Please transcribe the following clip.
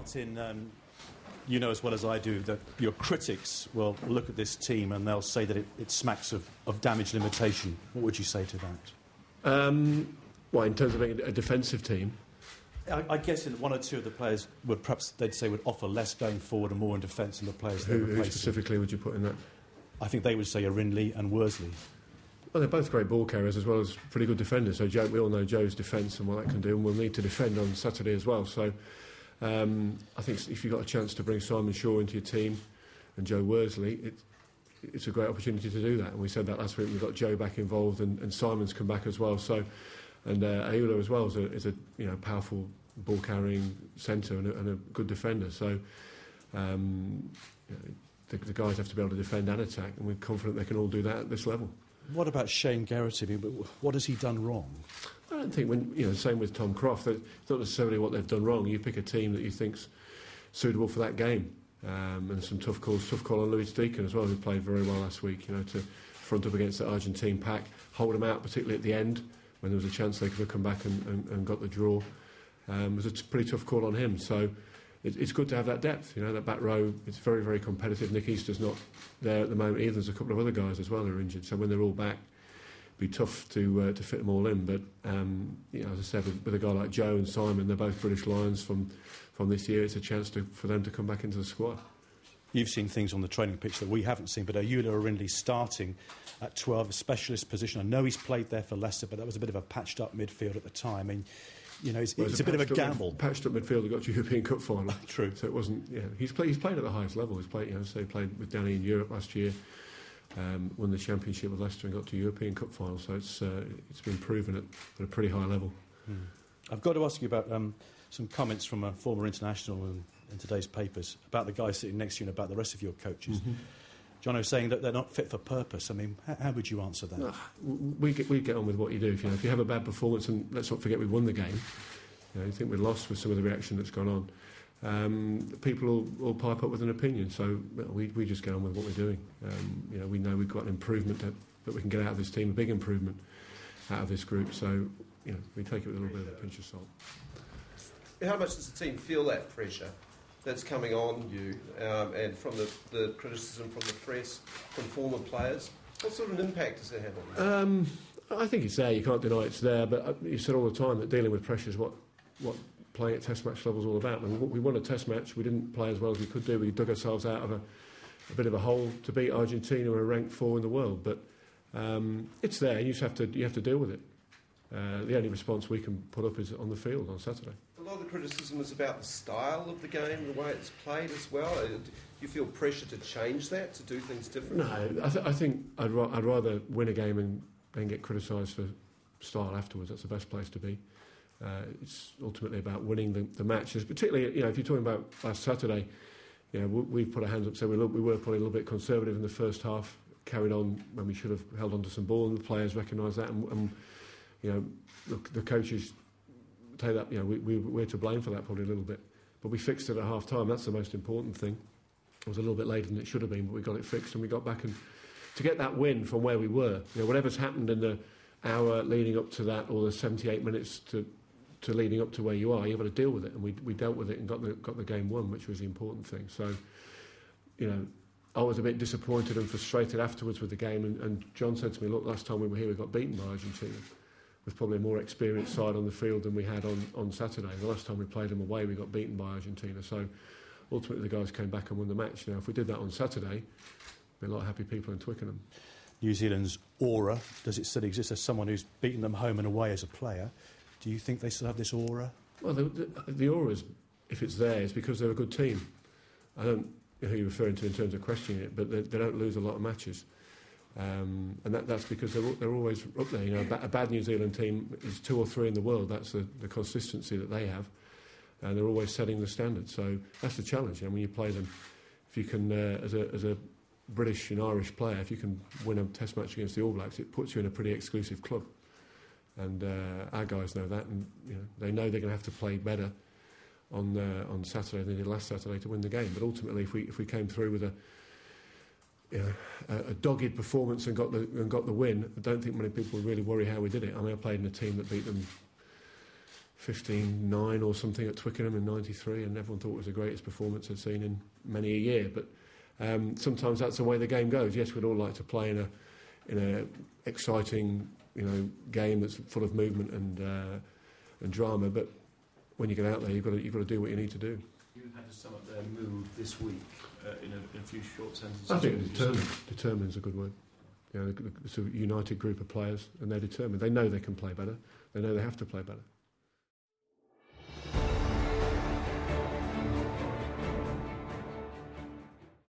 Martin, you know as well as I do that your critics will look at this team and they'll say that it smacks of damage limitation. What would you say to that? Well, in terms of being a defensive team? I guess in one or two of the players would perhaps, they'd say, would offer less going forward and more in defence than the players they're replacing. Who specifically would you put in that? I think they would say Rindley and Worsley. Well, they're both great ball carriers as well as pretty good defenders. So we all know Joe's defence and what that can do, and we'll need to defend on Saturday as well. So I think if you've got a chance to bring Simon Shaw into your team and Joe Worsley, it's a great opportunity to do that. And we said that last week. We've got Joe back involved and Simon's come back as well. So, and Ayula as well is a powerful ball carrying centre and a good defender. So the guys have to be able to defend and attack, and we're confident they can all do that at this level. What about Shane Geraghty? What has he done wrong? I don't think same with Tom Croft. It's not necessarily what they've done wrong. You pick a team that you think's suitable for that game, and some tough calls. Tough call on Louis Deacon as well, who played very well last week. To front up against the Argentine pack, hold them out, particularly at the end when there was a chance they could have come back and got the draw. It was a pretty tough call on him. So it's good to have that depth. That back row. It's very, very competitive. Nick Easter's not there at the moment either. There's a couple of other guys as well who are injured. So when they're all back, it'd be tough to fit them all in. But as I said, with a guy like Joe and Simon, they're both British Lions from this year. It's a chance for them to come back into the squad. You've seen things on the training pitch that we haven't seen, but Ayula Rindley starting at 12, a specialist position. I know he's played there for Leicester, but that was a bit of a patched-up midfield at the time. I mean, it's a bit of a gamble. Patched-up midfield that got to European Cup final. True. So it wasn't. He's played at the highest level. He's played. He played with Danny in Europe last year, won the championship with Leicester and got to European Cup final. So it's been proven at a pretty high level. I've got to ask you about some comments from a former international in today's papers about the guy sitting next to you and about the rest of your coaches. Jono saying that they're not fit for purpose. I mean, how would you answer that? We get on with what you do. If you have a bad performance, and let's not forget we won the game. I think we lost with some of the reaction that's gone on. People will pipe up with an opinion. So we just get on with what we're doing. We know we've got an improvement that we can get out of this team, a big improvement out of this group. So we take it with a little bit of a pinch of salt. How much does the team feel that pressure that's coming on you, and from the criticism from the press, from former players? What sort of an impact does that have on you? I think it's there. You can't deny it's there. But you said all the time that dealing with pressure is what playing at Test match level is all about. We won a Test match. We didn't play as well as we could do. We dug ourselves out of a bit of a hole to beat Argentina, who are ranked 4 in the world. But it's there. You just have to deal with it. The only response we can put up is on the field on Saturday. A lot of the criticism is about the style of the game, the way it's played as well. Do you feel pressure to change that, to do things differently? No, I think I'd rather win a game and then get criticised for style afterwards. That's the best place to be. It's ultimately about winning the matches, particularly if you're talking about last Saturday. We've put our hands up, so we were probably a little bit conservative in the first half, carried on when we should have held on to some ball, and the players recognise that. And the coaches take that. We're to blame for that probably a little bit, but we fixed it at half time. That's the most important thing. It was a little bit later than it should have been, but we got it fixed and we got back and to get that win from where we were. Whatever's happened in the hour leading up to that, or the 78 minutes to leading up to where you are, you've got to deal with it, and we dealt with it and got the game won, which was the important thing. So, I was a bit disappointed and frustrated afterwards with the game, and John said to me, look, last time we were here we got beaten by Argentina, with probably a more experienced side on the field than we had on Saturday. The last time we played them away we got beaten by Argentina, so ultimately the guys came back and won the match. Now if we did that on Saturday, there'd be a lot of happy people in Twickenham. New Zealand's aura, does it still exist as someone who's beaten them home and away as a player? Do you think they still have this aura? Well, the aura is, if it's there, it's because they're a good team. I don't know who you're referring to in terms of questioning it, but they don't lose a lot of matches. And that's because they're always up there. A bad New Zealand team is 2 or 3 in the world. That's the consistency that they have, and they're always setting the standard. So that's the challenge. When you play them, if you can, as a British and Irish player, if you can win a Test match against the All Blacks, it puts you in a pretty exclusive club. And our guys know that, and they know they're going to have to play better on Saturday than they did last Saturday to win the game. But ultimately, if we came through with a dogged performance and got the win, I don't think many people would really worry how we did it. I played in a team that beat them 15-9 or something at Twickenham in '93, and everyone thought it was the greatest performance I'd seen in many a year. But sometimes that's the way the game goes. Yes, we'd all like to play in a exciting, game that's full of movement and drama. But when you get out there, you've got to do what you need to do. You had to sum up their mood this week in a few short sentences. I think determined is a good word. It's a united group of players, and they're determined. They know they can play better. They know they have to play better.